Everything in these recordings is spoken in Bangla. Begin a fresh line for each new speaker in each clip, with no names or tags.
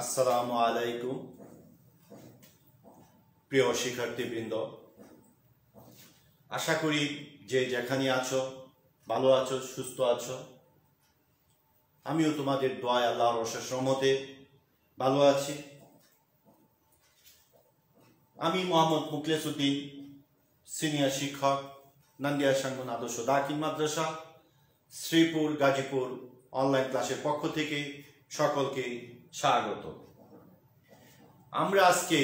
আসসালামু আলাইকুম প্রিয় শিক্ষার্থীবৃন্দ, আশা করি যে যেখানে আছো ভালো আছো, সুস্থ আছো। আমিও তোমাদের দোয়ায় আল্লাহর অশেষ রহমতে ভালো আছি। আমি মোহাম্মদ মুখলেস উদ্দিন, সিনিয়র শিক্ষক, নান্দিয়া সাঙ্গুন আদর্শ দাখিল মাদ্রাসা, শ্রীপুর, গাজীপুর অনলাইন ক্লাসের পক্ষ থেকে সকলকে স্বাগত। আমরা আজকে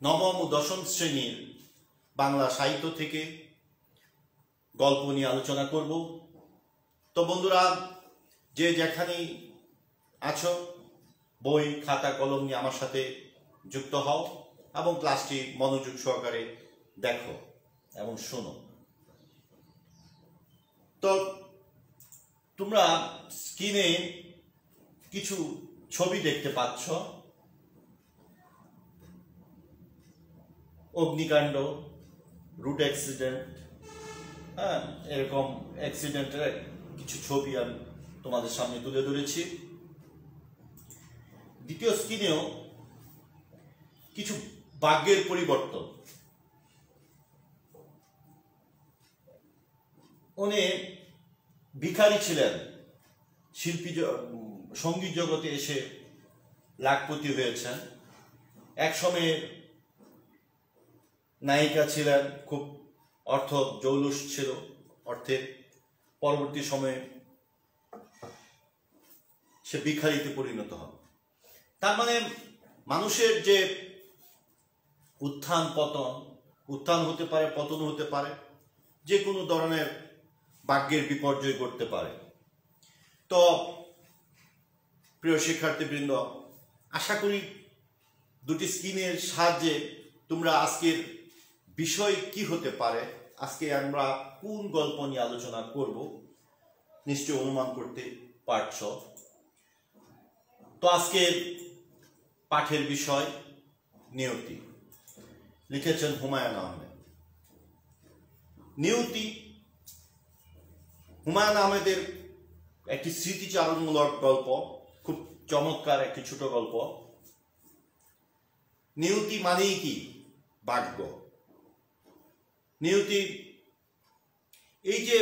নবম ও দশম শ্রেণীর বাংলা সাহিত্য থেকে গল্প নিয়ে আলোচনা করব। তো বন্ধুরা, যে যেখানেই আছো বই খাতা কলম নিয়ে আমার সাথে যুক্ত হও এবং ক্লাসটি মনোযোগ সহকারে দেখো এবং শোনো। তো তোমরা স্ক্রিনে কিছু ছবি দেখতে পাচ্ছ। অগ্নিকাণ্ড, রুট অ্যাক্সিডেন্ট, এরকম অ্যাক্সিডেন্টের কিছু ছবি আমি তোমাদের সামনে তুলে ধরেছি। দ্বিতীয় স্ক্রিনেও কিছু ভাগ্যের পরিবর্তন। উনি ভিখারি ছিলেন, শিল্পী সঙ্গীত জগতে এসে লাখপতি হয়েছেন। এক সময়ে নায়িকা ছিলেন, খুব অর্থ জৌলুস ছিল অর্থের। পরবর্তী সময়ে সে ভিখারিতে পরিণত হন। তার মানে মানুষের যে উত্থান পতন, উত্থান হতে পারে, পতন হতে পারে, যে কোনো ধরনের ভাগ্যের বিপর্যয় করতে পারে। তো প্রিয় শিক্ষার্থীবৃন্দ, আশা করি দুটি স্ক্রিনের সাহায্যে তোমরা আজকের বিষয় কি হতে পারে, আজকে আমরা কোন গল্প নিয়ে আলোচনা করব নিশ্চয় অনুমান করতে পারছ। তো আজকের পাঠের বিষয় নিয়তি, লিখেছেন হুমায়ুন আহমেদ। নিয়তি হুমায়ুন আহমেদের একটি স্মৃতিচারণমূলক গল্প, খুব চমৎকার একটি ছোট গল্প। নিয়তি মানেই কি? ভাগ্য। নিয়তি এই যে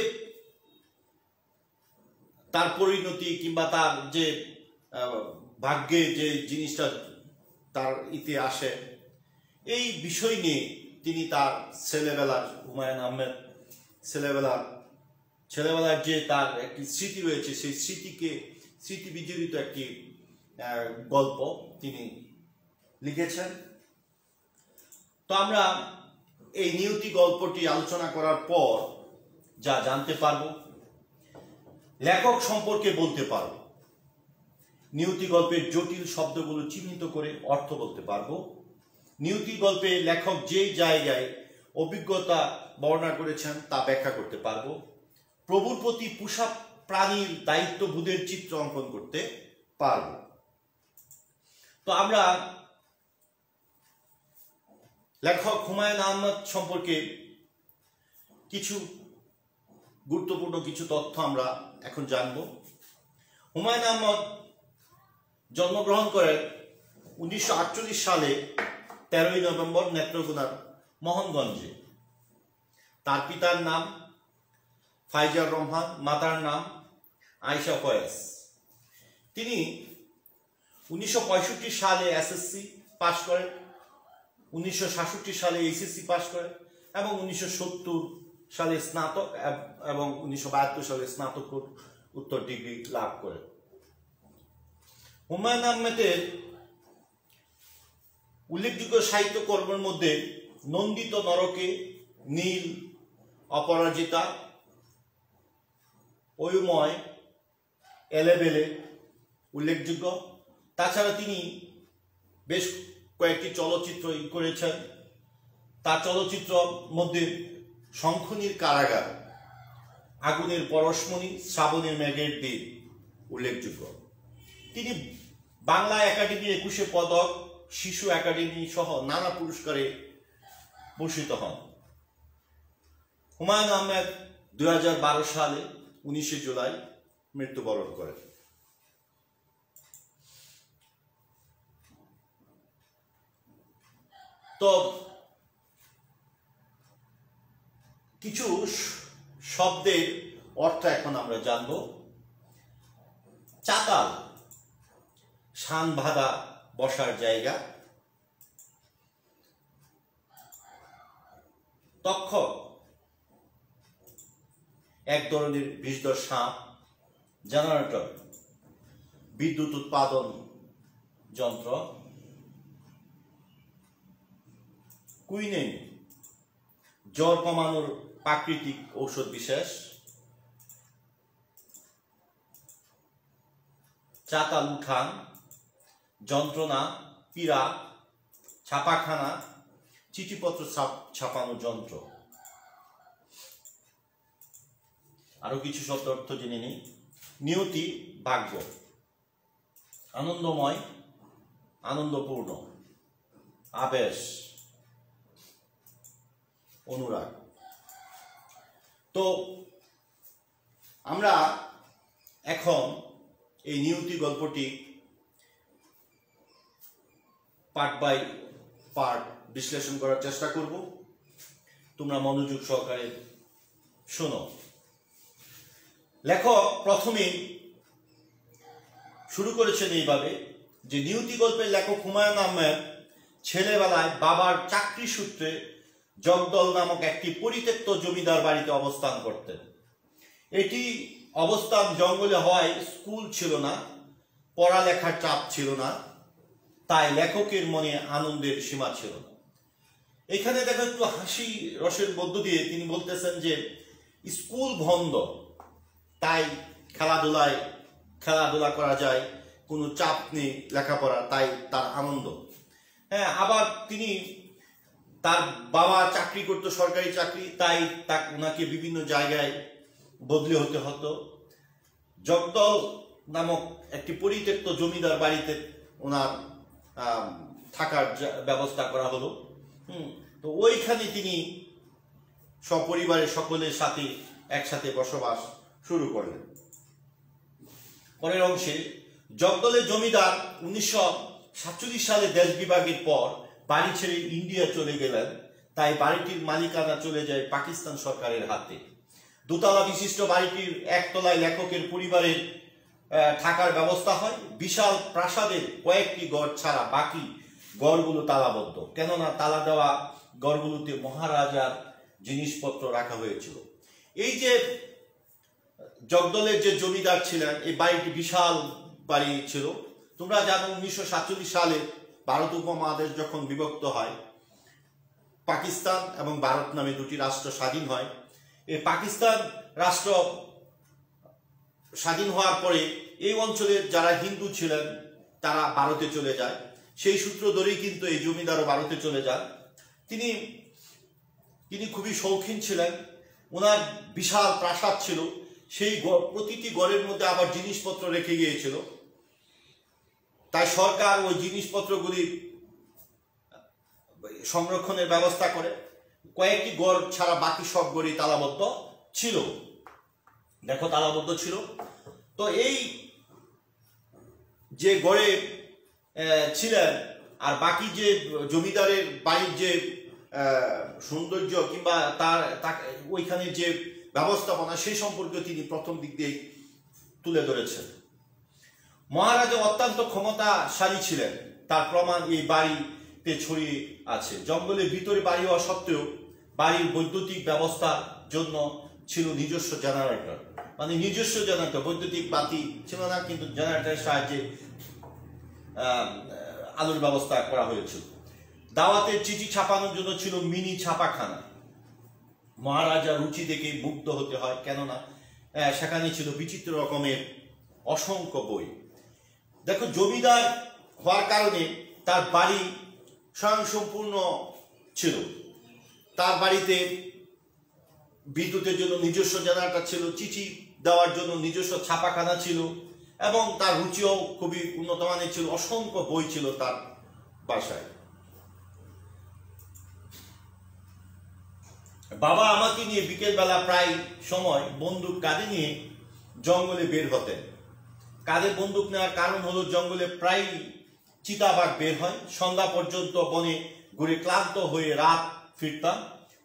তার পরিণতি কিংবা তার যে ভাগ্যে যে জিনিসটা তার ইতি আসে, এই বিষয় নিয়ে তিনি তার ছেলেবেলার, হুমায়ুন আহমেদ ছেলেবেলার যে তার একটি স্মৃতি রয়েছে, সেই স্মৃতি বিজড়িত একটি গল্প তিনি লিখেছেন। তো আমরা এই নিয়তি গল্পটি আলোচনা করার পর যা জানতে পারবো, লেখক সম্পর্কে বলতে পারবো, নিয়তি গল্পের জটিল শব্দগুলো চিহ্নিত করে অর্থ বলতে পারবো, নিয়তি গল্পে লেখক যে জায়গায় অভিজ্ঞতা বর্ণনা করেছেন তা ব্যাখ্যা করতে পারবো, প্রভুর প্রতি পোষা প্রাণীর দায়িত্ববোধের চিত্র অঙ্কন করতে পারব। তো আমরা লেখক হুমায়ুন আহমেদ সম্পর্কে কিছু গুরুত্বপূর্ণ কিছু তথ্য আমরা এখন জানব। হুমায়ুন আহমেদ জন্মগ্রহণ করেন 1948 সালে 13ই নভেম্বর নেত্রকোনার মোহনগঞ্জে। তার পিতার নাম ফাইজার রহমান, মাতার নাম আয়েশা ফয়েজ। তিনি 1965 সালে এসএসসি পাশ করেন, 1966 সালে এইচএসসি পাশ করেন এবং 1970 সালে স্নাতক এবং 1972 সালে স্নাতক উত্তর ডিগ্রি লাভ করেন। হুমায়ুন আহমেদের উল্লেখযোগ্য সাহিত্য কর্মের মধ্যে নন্দিত নরকে, নীল, অপরাজিতা, অয়ুময়, এলেবেলে উল্লেখযোগ্য। তাছাড়া তিনি বেশ কয়েকটি চলচ্চিত্র করেছেন। তার চলচ্চিত্র মধ্যে শঙ্খনীর কারাগার, আগুনের পরশমণি, শ্রাবণের মেঘের দিন উল্লেখযোগ্য। তিনি বাংলা একাডেমি 21 পদক, শিশু একাডেমি সহ নানা পুরস্কারে ভূষিত হন। হুমায়ুন আহমেদ 2012 সালে 19 জুলাই মৃত্যুবরণ করেন। তো কিছু শব্দের অর্থ এখন আমরা জানব। চাতাল, শান বাঁধা বসার জায়গা। তক্ষক, এক ধরনের বিষধর সাপ। জেনারেটর, বিদ্যুৎ উৎপাদন যন্ত্র। কুইনিন, জ্বর কমানোর প্রাকৃতিক ঔষধ বিশেষ। চাতাল উঠান, যন্ত্রণা, পীড়া, ছাপাখানা, চিঠিপত্র ছাপানো যন্ত্র। আরো কিছু শব্দ অর্থ জেনে নিই। নিয়তি, ভাগ্য। আনন্দময়, আনন্দপূর্ণ। আবেশ, অনুরাগ। তো আমরা এখন এই নিয়তি গল্পটি পার্ট বাই পার্ট বিশ্লেষণ করার চেষ্টা করব। তোমরা মনোযোগ সহকারে শোনো। লেখক প্রথমেই শুরু করেছেন এইভাবে যে নিয়তি গল্পের লেখক হুমায়ুন আহমেদ ছেলেবেলায় বাবার চাকরি সূত্রে জগদল নামক একটি পরিত্যক্ত জমিদার বাড়িতে অবস্থান করতেন। এটি অবস্থান জঙ্গলে হওয়ায় স্কুল ছিল না, পড়ালেখার চাপ ছিল না, তাই লেখকের মনে আনন্দের সীমা ছিল না। এখানে দেখো একটু হাসি রসের মধ্য দিয়ে তিনি বলতেছেন যে স্কুল বন্ধ, তাই খেলাধুলা করা যায়, কোনো চাপ নেই লেখাপড়া, তাই তার আনন্দ। হ্যাঁ, আবার তিনি তার বাবা চাকরি করতো, সরকারি চাকরি, তাই ওনাকে বিভিন্ন জায়গায় বদলি হতে হতো। জগদল নামক একটি পরিত্যক্ত জমিদার বাড়িতে ওনার থাকার ব্যবস্থা করা হলো। তো ওইখানে তিনি সপরিবারের সকলের সাথে একসাথে বসবাস শুরু করলেন। পরের অংশে জগদলের জমিদার 1947 সালে দেশ বিভাগের পর বাড়ি ছেড়ে ইন্ডিয়া চলে গেলেন, তাই বাড়িটির মালিকানা চলে যায় পাকিস্তান সরকারের হাতে। দোতলা বিশিষ্ট বাড়িটির একতলায় লেখকের পরিবারের থাকার ব্যবস্থা হয়। বিশাল প্রাসাদের কয়েকটি গড় ছাড়া বাকি গড়গুলো তালাবদ্ধ, কেননা তালা দেওয়া গড়গুলোতে মহারাজার জিনিসপত্র রাখা হয়েছিল। এই যে জগদলের যে জমিদার ছিলেন, এই বাড়িটি বিশাল বাড়ি ছিল। তোমরা জানো 1947 সালে ভারত উপমহাদেশ যখন বিভক্ত হয়, পাকিস্তান এবং ভারত নামে দুটি রাষ্ট্র স্বাধীন হয়। এই পাকিস্তান রাষ্ট্র স্বাধীন হওয়ার পরে এই অঞ্চলের যারা হিন্দু ছিলেন তারা ভারতে চলে যায়। সেই সূত্র ধরেই কিন্তু এই জমিদারও ভারতে চলে যান। তিনি খুবই শৌখিন ছিলেন। ওনার বিশাল প্রাসাদ ছিল, সেই প্রতিটি ঘরের মধ্যে আবার জিনিসপত্র রেখে গিয়েছিল। তাই সরকার ওই জিনিসপত্রগুলি সংরক্ষণের ব্যবস্থা করে। কয়েকটি গড় ছাড়া বাকি সব গড়ই তালাবদ্ধ ছিল। দেখো, তালাবদ্ধ ছিল। তো এই যে গড়ে ছিলেন আর বাকি যে জমিদারের বাড়ির যে সৌন্দর্য কিংবা তার ওইখানে যে ব্যবস্থাপনা, সেই সম্পর্কে তিনি প্রথম দিক দিয়ে তুলে ধরেছেন। মহারাজা অত্যন্ত ক্ষমতাশালী ছিলেন, তার প্রমাণ এই বাড়িতে ছড়িয়ে আছে। জঙ্গলের ভিতরে বাড়ি হওয়া সত্ত্বেও বাড়ির বৈদ্যুতিক ব্যবস্থার জন্য ছিল নিজস্ব জেনারেটর, মানে নিজস্ব জেনারেটর। বৈদ্যুতিক বাতি ছিল না, কিন্তু জেনারেটরের সাহায্যে আলোর ব্যবস্থা করা হয়েছিল। দাওয়াতের চিঠি ছাপানোর জন্য ছিল মিনি ছাপাখানা। মহারাজা রুচি দেখে মুগ্ধ হতে হয়, কেননা সেখানে ছিল বিচিত্র রকমের অসংখ্য বই। দেখো, জমিদার হওয়ার কারণে তার বাড়ি স্বয়ংসম্পূর্ণ ছিল। তার বাড়িতে বিদ্যুতের জন্য নিজস্ব জেনারেটর ছিল, চিঠি দেওয়ার জন্য নিজস্ব ছাপাখানা ছিল, এবং তার রুচিও খুবই উন্নত মানের ছিল। অসংখ্য বই ছিল তার বাসায়। বাবা আমাকে নিয়ে বিকেলবেলা প্রায় সময় বন্দুক কাঁধে নিয়ে জঙ্গলে বের হতেন। কাঁধে বন্দুক নেওয়ার কারণ হলো জঙ্গলে প্রায় চিতাবাঘ বের হয়। সন্ধ্যা পর্যন্ত বনে ঘুরে ক্লান্ত হয়ে রাত ফিরতাম।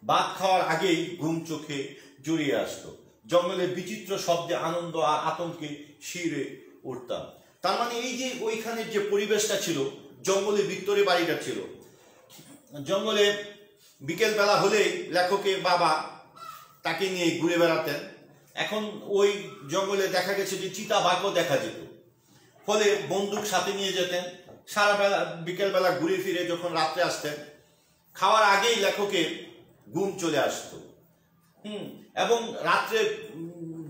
ভাত খাওয়ার আগেই ঘুম চোখে জড়িয়ে আসতো। জঙ্গলের বিচিত্র শব্দে আনন্দ আর আতঙ্কে শিরে উঠতাম। তার মানে এই যে ওইখানের যে পরিবেশটা ছিল, জঙ্গলের ভিতরে বাড়িটা ছিল, জঙ্গলে বিকেল বেলা হলেই লেখকের বাবা তাকে নিয়ে ঘুরে বেড়াতেন। এখন ওই জঙ্গলে দেখা গেছে যে চিতাবাঘও দেখা যেত, ফলে বন্দুক সাথে নিয়ে যেতেন। সারা বেলা বিকেল বেলা ঘুরে ফিরে যখন রাত্রে আসতেন, খাওয়ার আগেই লেখকের ঘুম চলে আসতো। এবং রাত্রে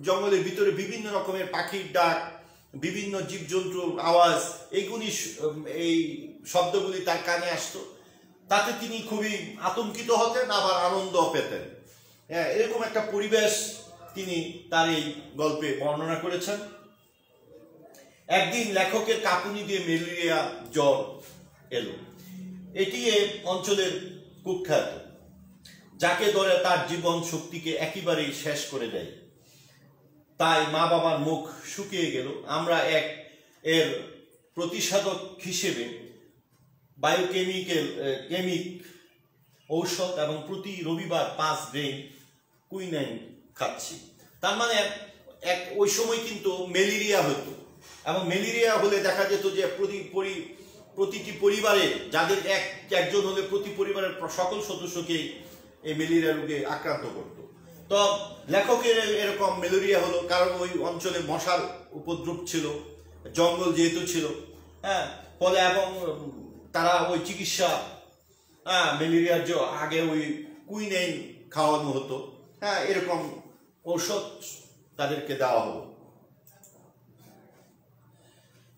জঙ্গলের ভিতরে বিভিন্ন রকমের পাখির ডাক, বিভিন্ন জীবজন্তুর আওয়াজ, এই শব্দগুলি তার কানে আসতো। তাতে তিনি খুবই আতঙ্কিত হতেন, আবার আনন্দ পেতেন। এরকম একটা পরিবেশ তিনি তার এই গল্পে বর্ণনা করেছেন। একদিন লেখকের কাঁপুনি দিয়ে ম্যালেরিয়া জ্বর এলো। এটি এ অঞ্চলের কুখ্যাত, যাকে ধরে তার জীবন শক্তিকে একেবারেই শেষ করে দেয়। তাই মা বাবার মুখ শুকিয়ে গেল। আমরা এর প্রতিষেধক হিসেবে কেমিক ঔষধ এবং প্রতি রবিবার 5 গ্রাম কুইনাইন খাচ্ছি। তার মানে ওই সময় কিন্তু ম্যালেরিয়া হতো, এবং ম্যালেরিয়া হলে দেখা যেত যে প্রতিটি পরিবারে যাদের একজন হলে প্রতি পরিবারের সকল সদস্যকে এই ম্যালেরিয়া রোগে আক্রান্ত করত। তো লেখকের এরকম ম্যালেরিয়া হলো, কারণ ওই অঞ্চলে মশার উপদ্রব ছিল, জঙ্গল যেহেতু ছিল, ফলে এবং তারা ওই চিকিৎসা, ম্যালেরিয়ার যে আগে ওই কুইনাইন খাওয়ানো হতো, এরকম ঔষধ তাদেরকে দেওয়া হলো।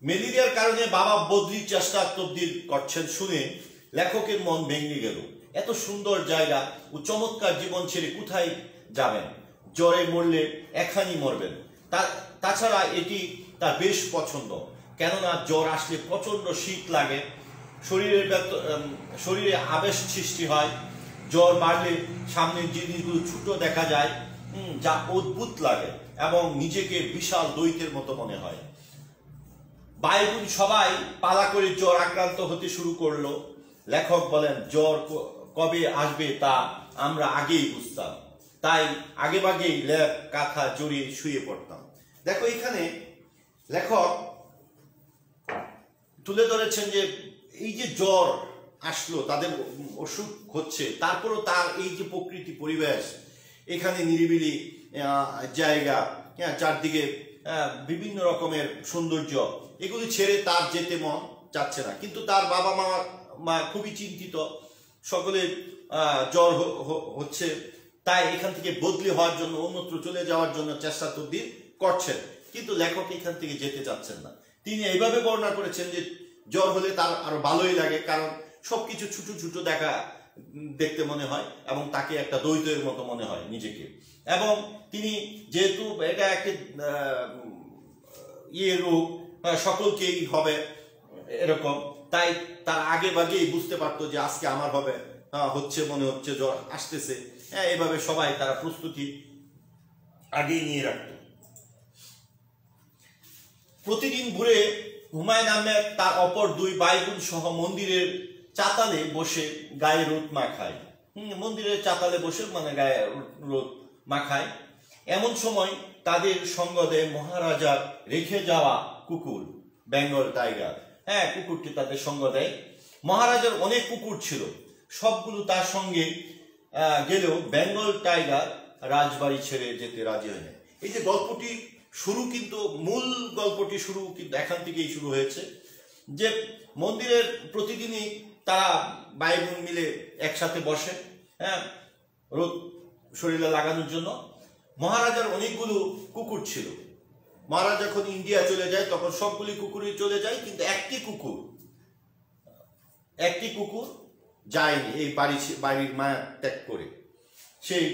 ম্যালেরিয়ার কারণে বাবা বদলির চেষ্টা তবদিল করছেন শুনে লেখকের মন ভেঙে গেল। এত সুন্দর জায়গা ও চমৎকার জীবন ছেড়ে কোথায় যাবেন? জ্বরে মরলে এখানেই মরবেন। তাছাড়া এটি তার বেশ পছন্দ, কেননা জ্বর আসলে প্রচন্ড শীত লাগে, শরীরে আবেশ সৃষ্টি হয়। জ্বর বাড়লে সামনের জিনিসগুলো ছোট দেখা যায়, যা অদ্ভুত লাগে এবং নিজেকে বিশাল দৈত্যের মতো মনে হয়। ভাই বোন সবাই পালা করে জ্বর আক্রান্ত হতে শুরু করলো। লেখক বলেন, জ্বর কবে আসবে তা আমরা আগেই বুঝতাম, তাই আগে ভাগেই লেপ কাঁথা জড়িয়ে শুয়ে পড়তাম। দেখো, এখানে লেখক তুলে ধরেছেন যে এই যে জ্বর আসলো, তাদের অসুখ হচ্ছে, তারপরও তার এই যে প্রকৃতি পরিবেশ, এখানে নিরিবিলি জায়গা, চারদিকে বিভিন্ন রকমের সৌন্দর্য, এগুলি ছেড়ে তার যেতে মন চাচ্ছে না। কিন্তু তার বাবা মা খুবই চিন্তিত, সকলে জ্বর হচ্ছে, তাই এখান থেকে বদলি হওয়ার জন্য, অন্যত্র চলে যাওয়ার জন্য চেষ্টা তদবির করছেন। কিন্তু লেখক এখান থেকে যেতে চাচ্ছেন না। তিনি এইভাবে বর্ণনা করেছেন যে জ্বর হলে তার আরো ভালোই লাগে, কারণ সবকিছু ছোট ছোট দেখতে মনে হয় এবং তাকে একটা দৈত্যের মতো মনে হয় নিজেকে। এবং তিনি যেহেতু এটা একটা রোগ, সকলকেই হবে এরকম, তাই তার আগে ভাগেই বুঝতে পারতো যে আজকে আমার হবে, হচ্ছে, মনে হচ্ছে জ্বর আসতেছে। এভাবে সবাই তারা প্রস্তুতি আগেই নিয়ে রাখত। প্রতিদিন ভোরে হুমায়ুন আহমেদ তার অপর 2 ভাই বোন সহ মন্দিরের চাতালে বসে গায়ে রোদ মাখায়। মন্দিরের চাতালে বসে মানে গায়ে রোদ মাখায়। এমন সময় তাদের সঙ্গ দেয় মহারাজার রেখে যাওয়া কুকুর, বেঙ্গল টাইগার। কুকুরটি তাদের সঙ্গ দেয়। মহারাজার অনেক কুকুর ছিল, সবগুলো তার সঙ্গে গেলেও বেঙ্গল টাইগার রাজবাড়ি ছেড়ে যেতে রাজি হয় না। এই যে গল্পটি শুরু, কিন্তু মূল গল্পটি শুরু কিন্তু এখান থেকেই শুরু হয়েছে, যে মন্দিরের প্রতিদিনই তারা ভাই বোন মিলে একসাথে বসে, রোদ শরীরে লাগানোর জন্য। মহারাজার অনেকগুলো কুকুর ছিল। মহারাজ যখন ইন্ডিয়া চলে যায় তখন সবগুলি কুকুরই চলে যায়, কিন্তু একটি কুকুর যায়নি এই বাড়ির মায়া ত্যাগ করে। সেই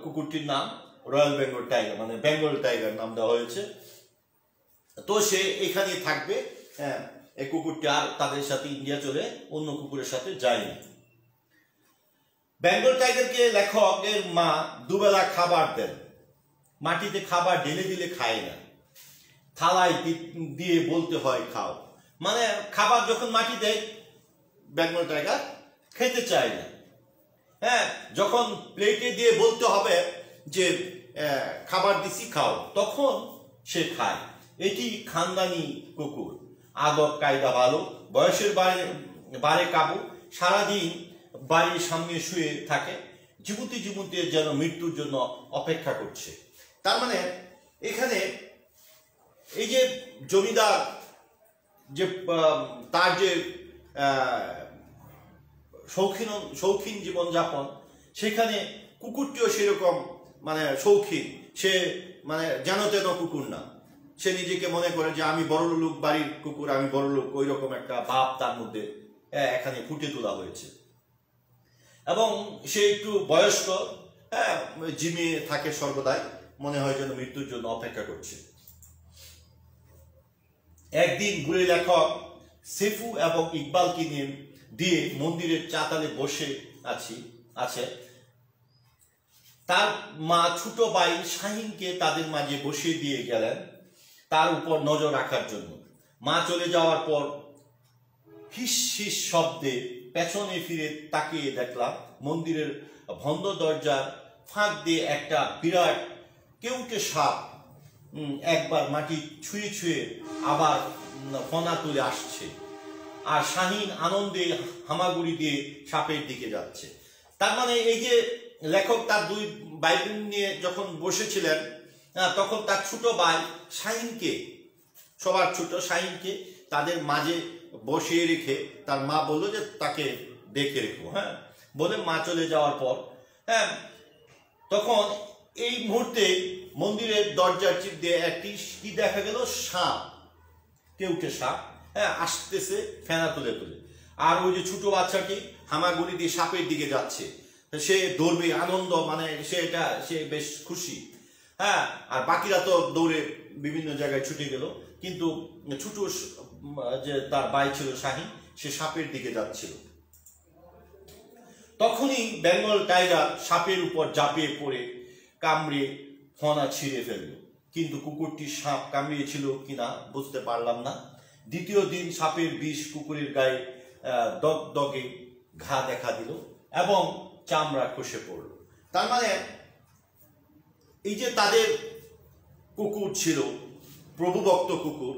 কুকুরটির নাম রয়্যাল বেঙ্গল টাইগার, মানে বেঙ্গল টাইগার নাম দেওয়া হয়েছে। তো সে এখানেই থাকবে। এই কুকুরটি আর তাদের সাথে ইন্ডিয়া চলে অন্য কুকুরের সাথে যায়নি। বেঙ্গল টাইগারকে লেখকের মা দুবেলা খাবার দেন। মাটিতে খাবার ঢেলে দিলে খায় না, থালায় দিয়ে বলতে হয় খাও। মানে খাবার যখন মাটি দেয় বেঙ্গল টাইগার খেতে চায় না। হ্যাঁ, যখন প্লেটে দিয়ে বলতে হবে যে খাবার দিছি খাও, তখন সে খায়। এটি খানদানি কুকুর, আদব কায়দা ভালো, বয়সের বারে কাবু, সারাদিন বাড়ির সামনে শুয়ে থাকে, জীবতে যেন মৃত্যুর জন্য অপেক্ষা করছে। তার মানে এখানে এই যে জমিদার যে তার যে শৌখিন জীবনযাপন, সেখানে কুকুরটিও সেরকম মানে শৌখিন। সে মানে যেন তেন কুকুর না, সে নিজেকে মনে করে যে আমি বড় লোক বাড়ির কুকুর, আমি বড় লোক, ওই রকম একটা ভাব তার মধ্যে এখানে ফুটে তোলা হয়েছে। এবং সে একটু বয়স্ক, হ্যাঁ, জিমিয়ে থাকে সর্বদাই, মনে হয় যেন মৃত্যুর জন্য অপেক্ষা করছে। একদিন ঘুরে লেখক সেফু এবং ইকবালকে দিয়ে মন্দিরের চাতালে বসে আছে। তার মা ছোট ভাই শাহিনকে তাদের মাঝে বসিয়ে দিয়ে গেলেন তার উপর নজর রাখার জন্য। মা চলে যাওয়ার পর হিস হিস শব্দে পেছনে ফিরে তাকিয়ে দেখলাম মন্দিরের বন্ধ দরজার ফাঁক দিয়ে একটা বিরাট কেউটে সাপ একবার মাটি ছুঁয়ে আবার ফনা তুলে আসছে, আর শাহিন আনন্দে হামাগুড়ি দিয়ে সাপের দিকে যাচ্ছে। তার মানে এই যে লেখক তার দুই ভাই বোন নিয়ে যখন বসেছিলেন, তখন তার ছোট ভাই শাহিনকে, সবার ছোট শাহিনকে তাদের মাঝে বসিয়ে রেখে তার মা বললো যে তাকে দেখে রেখো। হ্যাঁ, বলে মা চলে যাওয়ার পর, হ্যাঁ, তখন এই মুহূর্তে মন্দিরের দরজার চিপ দিয়ে একটি কি দেখা গেল, সাপ, কেউটে সাপ, হ্যাঁ, আসতেছে ফেনা তুলে। আর ওই যে ছোট বাচ্চাটি হামাগুড়ি দিয়ে সাপের দিকে যাচ্ছে, সে দৌড়বে, আনন্দ, মানে সে বেশ খুশি। হ্যাঁ, আর বাকিরা তো দৌড়ে বিভিন্ন জায়গায় ছুটে গেল, কিন্তু ছোট যে তার ভাই ছিল শাহিন, সে সাপের দিকে যাচ্ছিল। তখনই বেঙ্গল টাইগার সাপের উপর ঝাঁপিয়ে পড়ে কামড়ে ফনা ছিঁড়ে ফেলল, কিন্তু কুকুরটি সাপ কামড়িয়েছিল কিনা বুঝতে পারলাম না। দ্বিতীয় দিন সাপের বিষ কুকুরের গায়ে দগদগে ঘা দেখা দিল এবং চামড়া খসে পড়ল। তার মানে এই যে তাদের কুকুর ছিল, প্রভুভক্ত কুকুর,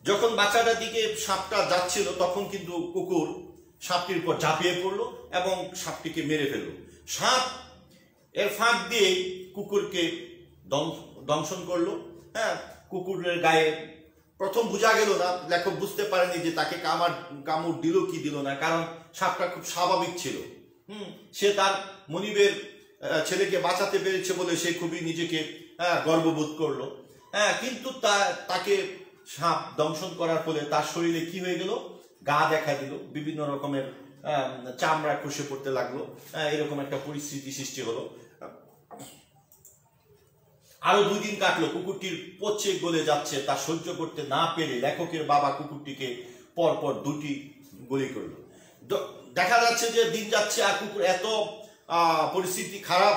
যখন বাচ্চাটার দিকে সাপটা যাচ্ছিল তখন কিন্তু কুকুর সাপটির উপর ঝাঁপিয়ে পড়লো এবং সাপটিকে মেরে ফেলল। সাপ এর ফাঁক দিয়ে কুকুরকে দংশন করলো। হ্যাঁ, কুকুরের গায়ে প্রথম বোঝা গেল না, লেখক বুঝতে পারেনি যে তাকে কামড় দিল কি দিল না, কারণ সাপটা খুব স্বাভাবিক ছিল। সে তার মনিবের ছেলেকে বাঁচাতে পেরেছে বলে সে খুবই নিজেকে গর্ববোধ করলো। হ্যাঁ, কিন্তু তাকে সাপ দংশন করার ফলে তার শরীরে কি হয়ে গেল, গা দেখা দিল, বিভিন্ন রকমের চামড়া খসে পড়তে লাগলো, এরকম একটা পরিস্থিতি সৃষ্টি হলো। আরো 2 দিন কাটলো, কুকুরটির পচে গলে যাচ্ছে, তা সহ্য করতে না পেরে লেখকের বাবা কুকুরটিকে পরপর 2টি গুলি করলো। দেখা যাচ্ছে যে দিন যাচ্ছে আর কুকুর এত পরিস্থিতি খারাপ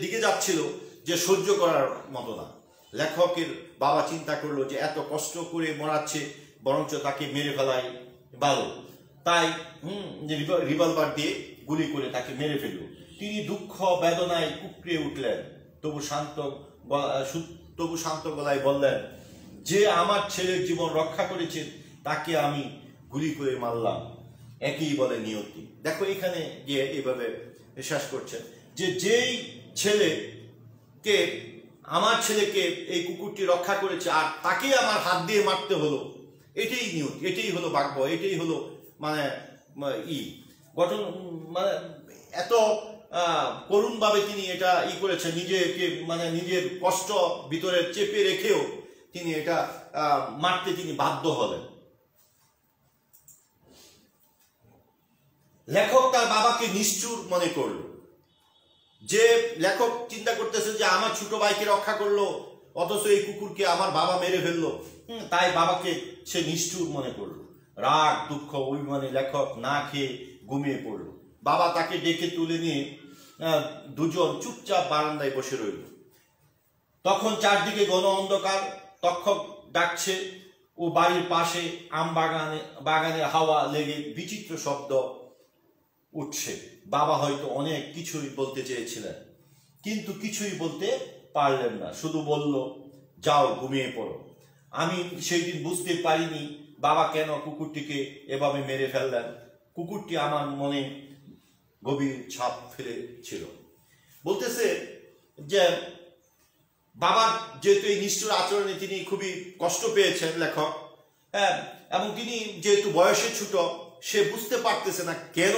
দিকে যাচ্ছিল যে সহ্য করার মতো না। লেখকের বাবা চিন্তা করলো যে এত কষ্ট করে মরাচ্ছে, বরঞ্চ তাকে মেরে ফেলাই ভালো। তাই রিভলভার দিয়ে গুলি করে তাকে মেরে ফেলল। তিনি দুঃখ বেদনায় কুকড়ে উঠলেন, তবু শান্ত গলায় বললেন, যে আমার ছেলের জীবন রক্ষা করেছে তাকে আমি গুলি করে মারলাম, একই বলে নিয়তি। দেখো এখানে গিয়ে এইভাবে বিশ্বাস করছেন যে যেই ছেলেকে, আমার ছেলেকে এই কুকুরটি রক্ষা করেছে আর তাকে আমার হাত দিয়ে মারতে হলো, এটাই নিয়তি, এটাই হলো ভাগ্য, এটাই হলো মানে গঠন। মানে এত করুণ ভাবে তিনি এটা করেছেন, নিজেকে মানে নিজের কষ্ট ভিতরে চেপে রেখেও তিনি এটা মারতে তিনি বাধ্য হলেন। লেখক তার বাবাকে নিষ্ঠুর মনে করলো, যে লেখক চিন্তা করতেছে যে আমার ছোট ভাইকে রক্ষা করলো অথচ এই কুকুরকে আমার বাবা মেরে ফেললো, তাই বাবাকে সে নিষ্ঠুর মনে করলো। রাগ, দুঃখ, অভিমানে লেখক না খেয়ে ঘুমিয়ে পড়লো। বাবা তাকে ডেকে তুলে নিয়ে দুজন চুপচাপ বারান্দায় বসে রইল। তখন চারদিকে ঘন অন্ধকার, তক্ষক ডাকছে ও বাড়ির পাশে বাগানে হাওয়া লেগে বিচিত্র শব্দ উঠছে। বাবা হয়তো অনেক কিছুই বলতে চেয়েছিলেন, কিন্তু কিছুই বলতে পারলেন না, শুধু বলল, যাও ঘুমিয়ে পড়ো। আমি সেই দিন বুঝতে পারিনি বাবা কেন কুকুরটিকে এভাবে মেরে ফেললেন। কুকুরটি আমার মনে গভীর ছাপ ফেলেছিল। বলতেছে যে বাবার যেহেতু এই নিষ্ঠুর আচরণে তিনি খুবই কষ্ট পেয়েছেন লেখক, হ্যাঁ, এবং তিনি যেহেতু বয়সে ছোট, সে বুঝতে পারতেছে না কেন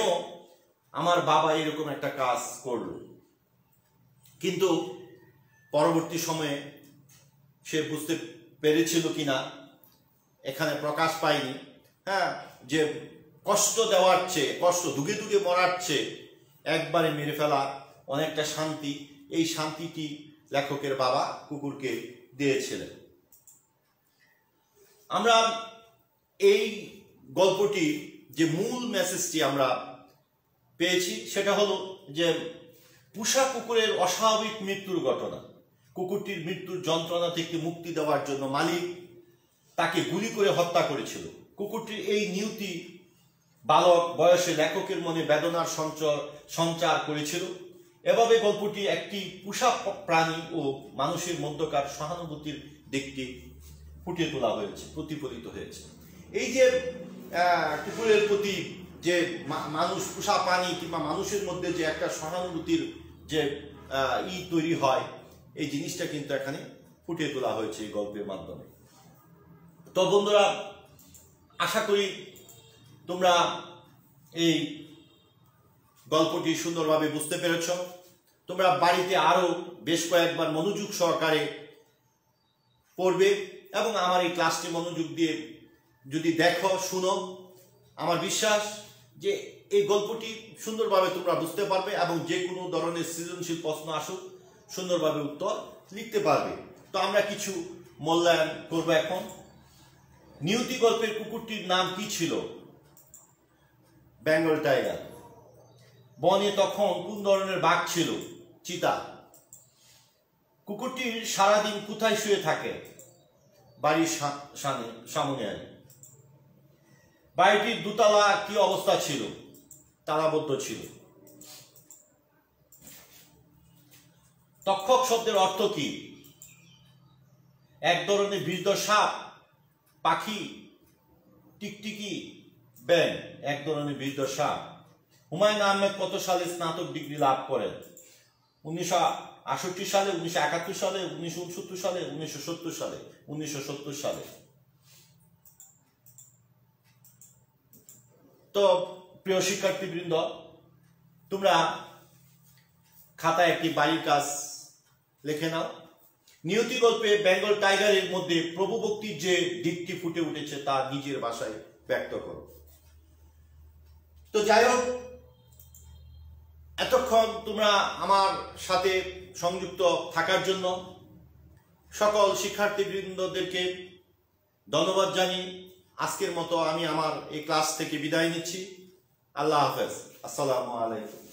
আমার বাবা এরকম একটা কাজ করল। কিন্তু পরবর্তী সময়ে সে বুঝতে পেরেছিল কিনা এখানে প্রকাশ পায়নি, হ্যাঁ, যে কষ্ট দেওয়ার চেয়ে, কষ্ট দুগে দুগে মরার চেয়ে একবারে মেরে ফেলা অনেকটা শান্তি, এই শান্তিটি লেখকের বাবা কুকুরকে দিয়েছিলেন। আমরা এই গল্পটি যে মূল মেসেজটি আমরা পেয়েছি সেটা হলো যে পোষা কুকুরের অস্বাভাবিক মৃত্যুর ঘটনা। কুকুরটির মৃত্যুর যন্ত্রণা থেকে মুক্তি দেওয়ার জন্য মালিক তাকে গুলি করে হত্যা করেছিল। কুকুরটির এই নিয়তি বালক বয়সে লেখকের মনে বেদনার সঞ্চার করেছিল। এভাবে গল্পটি একটি পোষা প্রাণী ও মানুষের মধ্যকার সহানুভূতির দিকটি ফুটিয়ে তোলা হয়েছে, প্রতিফলিত হয়েছে। এই যে কুকুরের প্রতি যে মানুষ, পোষা প্রাণী কিংবা মানুষের মধ্যে যে একটা সহানুভূতির যে তৈরি হয়, এই জিনিসটা কিন্তু এখানে ফুটিয়ে তোলা হয়েছে এই গল্পের মাধ্যমে। তো বন্ধুরা, আশা করি তোমরা এই গল্পটি সুন্দরভাবে বুঝতে পেরেছ। তোমরা বাড়িতে আরো বেশ কয়েকবার মনোযোগ সহকারে পড়বে এবং আমার এই ক্লাসটি মনোযোগ দিয়ে যদি দেখো, শুনো, আমার বিশ্বাস যে এই গল্পটি সুন্দরভাবে তোমরা বুঝতে পারবে এবং যে কোনো ধরনের সৃজনশীল প্রশ্ন আসুক সুন্দরভাবে উত্তর লিখতে পারবে। তো আমরা কিছু মূল্যায়ন করব এখন। নিয়তি গল্পের কুকুরটির নাম কি ছিল? বেঙ্গল টাইগার। বনে তখন কোন ধরনের বাঘ ছিল? চিতা। কুকুরটির সারাদিন কোথায় শুয়ে থাকে? বাড়ির সামনে। বাড়িটির দোতলা কি অবস্থা ছিল? তালাবদ্ধ ছিল। তক্ষক শব্দের অর্থ কি? এক ধরনের বিষধর সাপ, পাখি, টিকটিকি, ব্যাঙ। এক ধরনের বিষধর সাপ। হুমায়ুন আহমেদ কত সালে স্নাতক ডিগ্রি লাভ করেন? 1968 সালে, 1971 সালে, 1969 সালে, 1970 সালে। 1970 সালে। তো প্রিয় শিক্ষার্থীবৃন্দ, তোমরা খাতায় একটি বাড়ির কাজ লিখে নাও। নিয়তি গল্পে বেঙ্গল টাইগারের মধ্যে প্রভুভক্তির যে দিকটি ফুটে উঠেছে তা নিজের ভাষায় ব্যক্ত করো। তো যাই হোক, এতক্ষণ তোমরা আমার সাথে সংযুক্ত থাকার জন্য সকল শিক্ষার্থীবৃন্দদেরকে ধন্যবাদ জানিয়ে আজকের মতো আমি আমার এই ক্লাস থেকে বিদায় নিচ্ছি। আল্লাহ হাফেজ। আসসালামু আলাইকুম।